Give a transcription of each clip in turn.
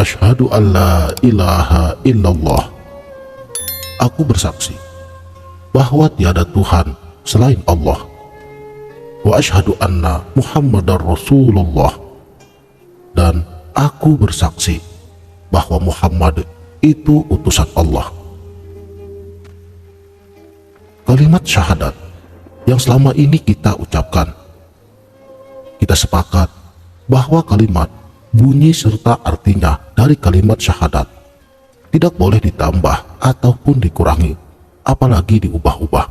asyhadu an la ilaha illallah. Aku bersaksi bahwa tiada Tuhan selain Allah. Wa asyhadu anna Muhammadar Rasulullah. Dan aku bersaksi bahwa Muhammad itu utusan Allah. Kalimat syahadat yang selama ini kita ucapkan, kita sepakat bahwa kalimat bunyi serta artinya dari kalimat syahadat tidak boleh ditambah ataupun dikurangi, apalagi diubah-ubah.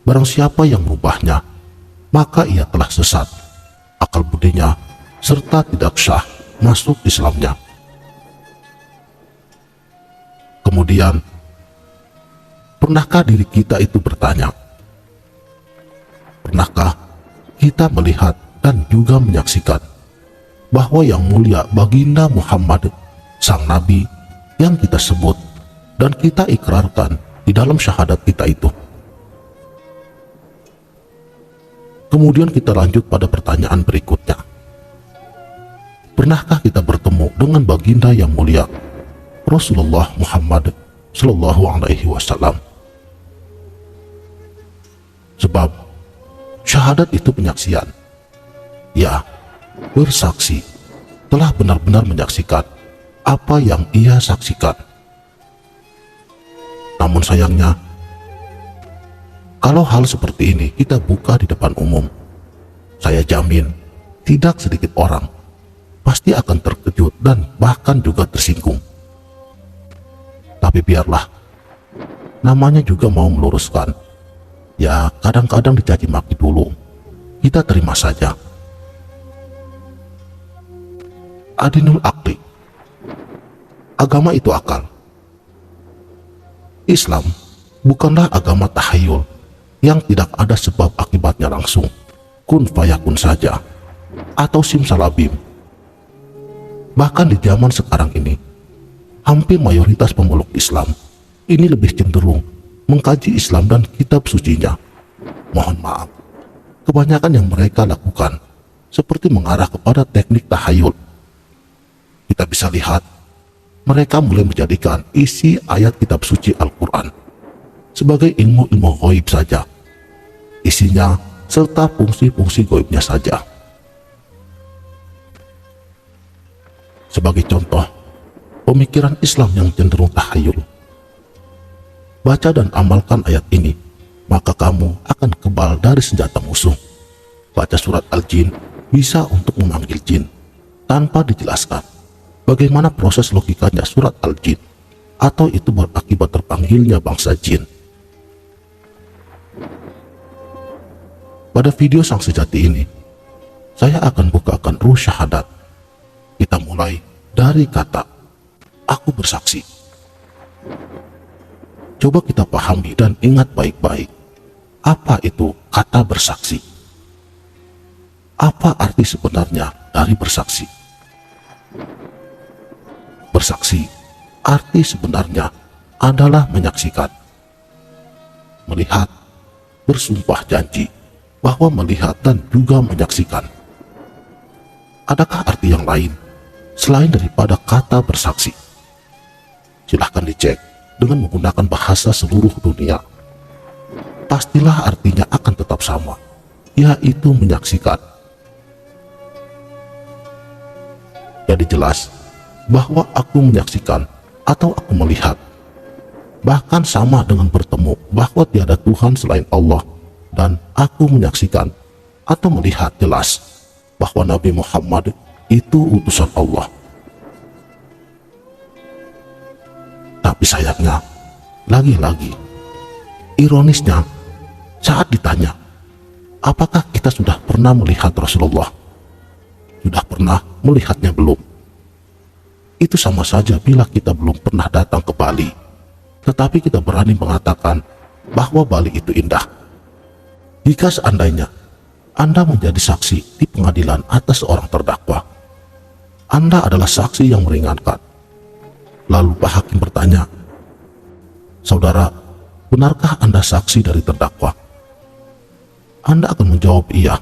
Barang siapa yang merubahnya, maka ia telah sesat, akal budinya serta tidak sah masuk Islamnya. Kemudian, pernahkah diri kita itu bertanya? Pernahkah kita melihat dan juga menyaksikan bahwa yang mulia baginda Muhammad, sang Nabi yang kita sebut dan kita ikrarkan di dalam syahadat kita itu? Kemudian kita lanjut pada pertanyaan berikutnya. Pernahkah kita bertemu dengan baginda yang mulia Rasulullah Muhammad Sallallahu Alaihi Wasallam? Sebab syahadat itu penyaksian. Ya, bersaksi telah benar-benar menyaksikan apa yang ia saksikan. Namun sayangnya, kalau hal seperti ini kita buka di depan umum, saya jamin tidak sedikit orang pasti akan terkejut dan bahkan juga tersinggung. Tapi biarlah, namanya juga mau meluruskan. Ya, kadang-kadang dicaci maki dulu, kita terima saja. Adinul akli, agama itu akal. Islam bukanlah agama tahayul yang tidak ada sebab akibatnya langsung, kun fayakun saja, atau simsalabim. Bahkan di zaman sekarang ini, hampir mayoritas pemeluk Islam ini lebih cenderung mengkaji Islam dan kitab sucinya. Mohon maaf, kebanyakan yang mereka lakukan seperti mengarah kepada teknik tahayul. Kita bisa lihat, mereka mulai menjadikan isi ayat kitab suci Al-Quran sebagai ilmu-ilmu gaib saja, isinya serta fungsi-fungsi gaibnya saja. Sebagai contoh, pemikiran Islam yang cenderung tahayul. Baca dan amalkan ayat ini, maka kamu akan kebal dari senjata musuh. Baca surat Al-Jin bisa untuk memanggil jin, tanpa dijelaskan bagaimana proses logikanya surat Al-Jin, atau itu berakibat terpanggilnya bangsa jin. Pada video sang sejati ini, saya akan bukakan ruh syahadat. Kita mulai dari kata aku bersaksi. Coba kita pahami dan ingat baik-baik, apa itu kata bersaksi? Apa arti sebenarnya dari bersaksi? Bersaksi, arti sebenarnya adalah menyaksikan, melihat, bersumpah janji bahwa melihat dan juga menyaksikan. Adakah arti yang lain selain daripada kata bersaksi? Silahkan dicek dengan menggunakan bahasa seluruh dunia. Pastilah artinya akan tetap sama, yaitu menyaksikan. Jadi jelas bahwa aku menyaksikan atau aku melihat, bahkan sama dengan bertemu bahwa tiada Tuhan selain Allah, dan aku menyaksikan atau melihat jelas bahwa Nabi Muhammad itu utusan Allah. Tapi sayangnya, lagi-lagi, ironisnya, saat ditanya, apakah kita sudah pernah melihat Rasulullah? Sudah pernah melihatnya belum? Itu sama saja bila kita belum pernah datang ke Bali, tetapi kita berani mengatakan bahwa Bali itu indah. Jika seandainya Anda menjadi saksi di pengadilan atas seorang terdakwa, Anda adalah saksi yang meringankan. Lalu Pak Hakim bertanya, saudara, benarkah Anda saksi dari terdakwa? Anda akan menjawab iya.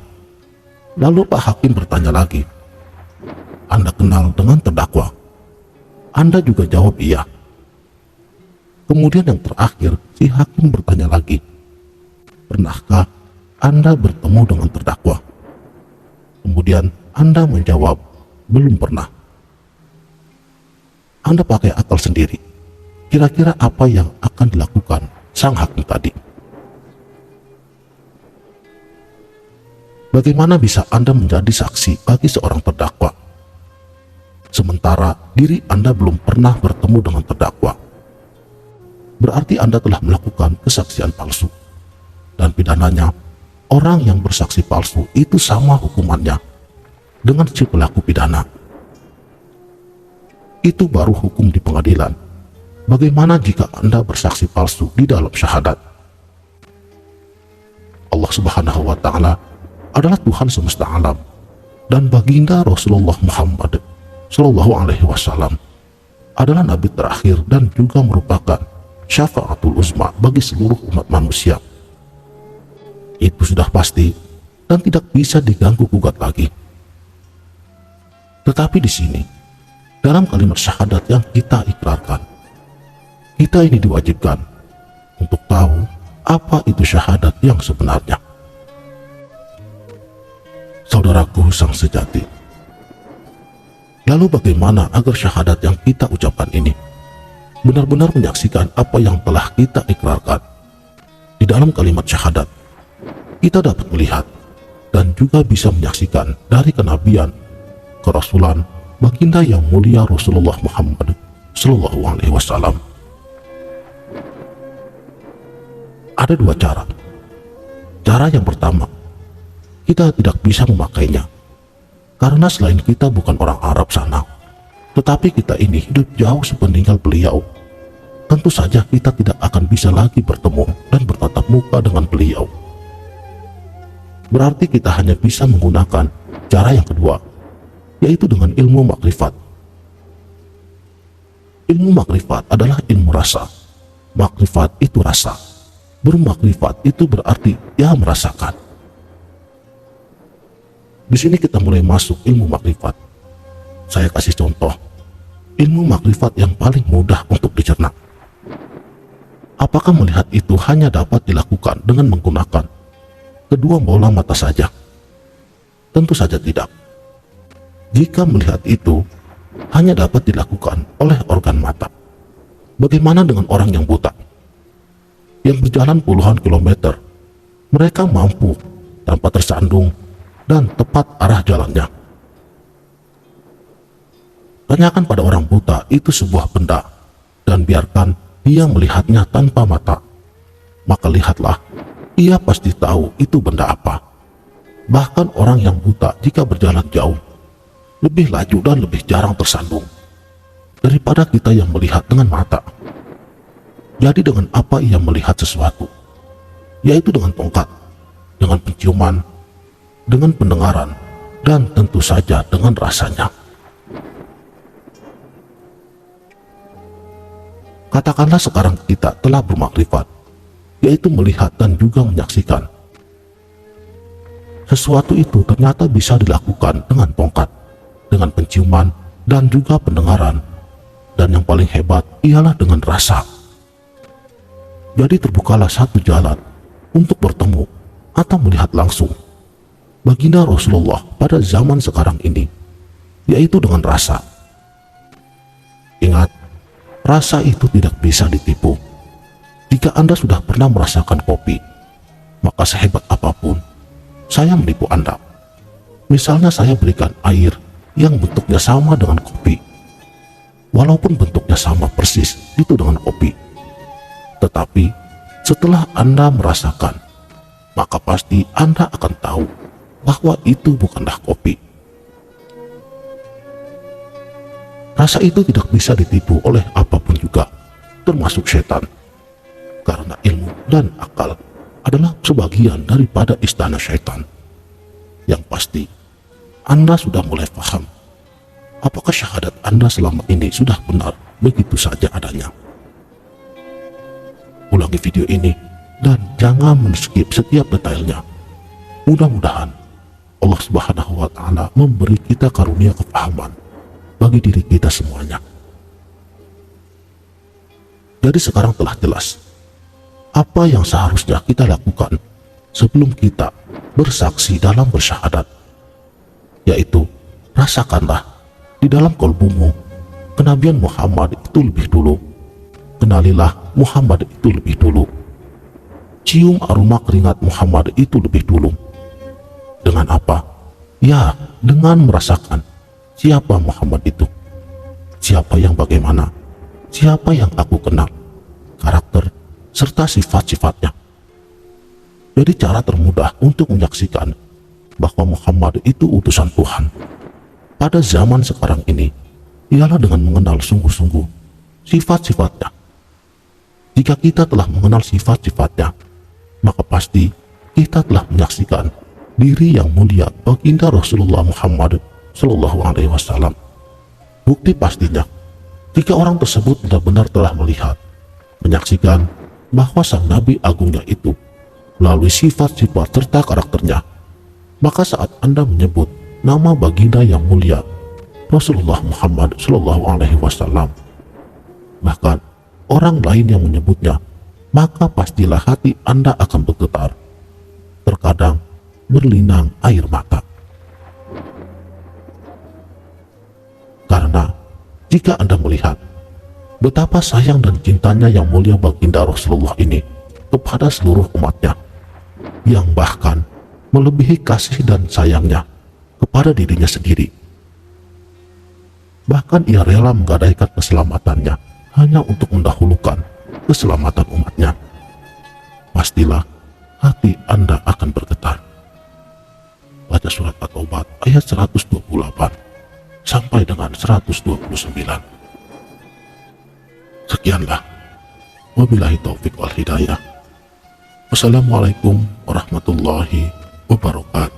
Lalu Pak Hakim bertanya lagi, Anda kenal dengan terdakwa? Anda juga jawab iya. Kemudian yang terakhir, si hakim bertanya lagi, pernahkah Anda bertemu dengan terdakwa? Kemudian Anda menjawab, belum pernah. Anda pakai akal sendiri. Kira-kira apa yang akan dilakukan sang hakim tadi? Bagaimana bisa Anda menjadi saksi bagi seorang terdakwa, sementara diri Anda belum pernah bertemu dengan terdakwa? Berarti Anda telah melakukan kesaksian palsu. Dan pidananya, orang yang bersaksi palsu itu sama hukumannya dengan si pelaku pidana. Itu baru hukum di pengadilan. Bagaimana jika Anda bersaksi palsu di dalam syahadat? Allah Subhanahu wa Ta'ala adalah Tuhan semesta alam, dan baginda Rasulullah Muhammad Shallallahu Alaihi Wasallam adalah Nabi terakhir dan juga merupakan syafaatul uzma bagi seluruh umat manusia. Itu sudah pasti dan tidak bisa diganggu gugat lagi. Tetapi di sini, dalam kalimat syahadat yang kita ikrarkan, kita ini diwajibkan untuk tahu apa itu syahadat yang sebenarnya. Saudaraku sang sejati, lalu bagaimana agar syahadat yang kita ucapkan ini benar-benar menyaksikan apa yang telah kita ikrarkan? Di dalam kalimat syahadat, kita dapat melihat dan juga bisa menyaksikan dari kenabian, kerasulan baginda yang mulia Rasulullah Muhammad Sallallahu Alaihi Wasallam. Ada dua cara. Cara yang pertama, kita tidak bisa memakainya karena selain kita bukan orang Arab sana, tetapi kita ini hidup jauh sepeninggal beliau. Tentu saja kita tidak akan bisa lagi bertemu dan bertatap muka dengan beliau. Berarti kita hanya bisa menggunakan cara yang kedua, yaitu dengan ilmu makrifat. Ilmu makrifat adalah ilmu rasa. Makrifat itu rasa. Bermakrifat itu berarti ya merasakan. Di sini kita mulai masuk ilmu makrifat. Saya kasih contoh, ilmu makrifat yang paling mudah untuk dicerna. Apakah melihat itu hanya dapat dilakukan dengan menggunakan kedua bola mata saja? Tentu saja tidak. Jika melihat itu hanya dapat dilakukan oleh organ mata, bagaimana dengan orang yang buta? Yang berjalan puluhan kilometer, mereka mampu tanpa tersandung dan tepat arah jalannya. Tanyakan pada orang buta itu sebuah benda dan biarkan dia melihatnya tanpa mata, maka lihatlah, ia pasti tahu itu benda apa. Bahkan orang yang buta jika berjalan jauh lebih laju dan lebih jarang tersandung daripada kita yang melihat dengan mata. Jadi dengan apa ia melihat sesuatu? Yaitu dengan tongkat, dengan penciuman, dengan pendengaran, dan tentu saja dengan rasanya. Katakanlah sekarang kita telah bermakrifat, yaitu melihat dan juga menyaksikan. Sesuatu itu ternyata bisa dilakukan dengan tongkat, dengan penciuman, dan juga pendengaran. Dan yang paling hebat ialah dengan rasa. Jadi terbukalah satu jalan untuk bertemu atau melihat langsung baginda Rasulullah pada zaman sekarang ini, yaitu dengan rasa. Ingat, rasa itu tidak bisa ditipu. Jika Anda sudah pernah merasakan kopi, maka sehebat apapun saya menipu Anda. Misalnya saya berikan air yang bentuknya sama dengan kopi, walaupun bentuknya sama persis itu dengan kopi. Tetapi setelah Anda merasakan, maka pasti Anda akan tahu bahwa itu bukanlah kopi. Rasa itu tidak bisa ditipu oleh apapun juga, termasuk setan. Karena ilmu dan akal adalah sebagian daripada istana syaitan. Yang pasti, Anda sudah mulai paham apakah syahadat Anda selama ini sudah benar begitu saja adanya. Ulangi video ini dan jangan men-skip setiap detailnya. Mudah-mudahan Allah Subhanahu wa Ta'ala memberi kita karunia kefahaman bagi diri kita semuanya. Jadi sekarang telah jelas apa yang seharusnya kita lakukan sebelum kita bersaksi dalam bersyahadat, yaitu rasakanlah di dalam kolbumu kenabian Muhammad itu lebih dulu. Kenalilah Muhammad itu lebih dulu. Cium aroma keringat Muhammad itu lebih dulu. Dengan apa? Ya, dengan merasakan siapa Muhammad itu, siapa yang bagaimana, siapa yang aku kenal, karakter serta sifat-sifatnya. Jadi cara termudah untuk menyaksikan bahwa Muhammad itu utusan Tuhan pada zaman sekarang ini ialah dengan mengenal sungguh-sungguh sifat-sifatnya. Jika kita telah mengenal sifat-sifatnya, maka pasti kita telah menyaksikan diri yang mulia baginda Rasulullah Muhammad Sallallahu Alaihi Wasallam. Bukti pastinya, jika orang tersebut benar-benar telah melihat, menyaksikan bahwa sang Nabi Agungnya itu melalui sifat-sifat serta karakternya, maka saat Anda menyebut nama baginda yang mulia Rasulullah Muhammad Sallallahu Alaihi Wasallam, bahkan orang lain yang menyebutnya, maka pastilah hati Anda akan bergetar, terkadang berlinang air mata. Karena jika Anda melihat betapa sayang dan cintanya yang mulia baginda Rasulullah ini kepada seluruh umatnya, yang bahkan melebihi kasih dan sayangnya kepada dirinya sendiri, bahkan ia rela menggadaikan keselamatannya hanya untuk mendahulukan keselamatan umatnya, pastilah hati Anda akan bergetar. Baca surat At-Taubah ayat 128 sampai dengan 129. Sekianlah. Wabillahi taufik wal hidayah. Wassalamualaikum warahmatullahi wabarakatuh.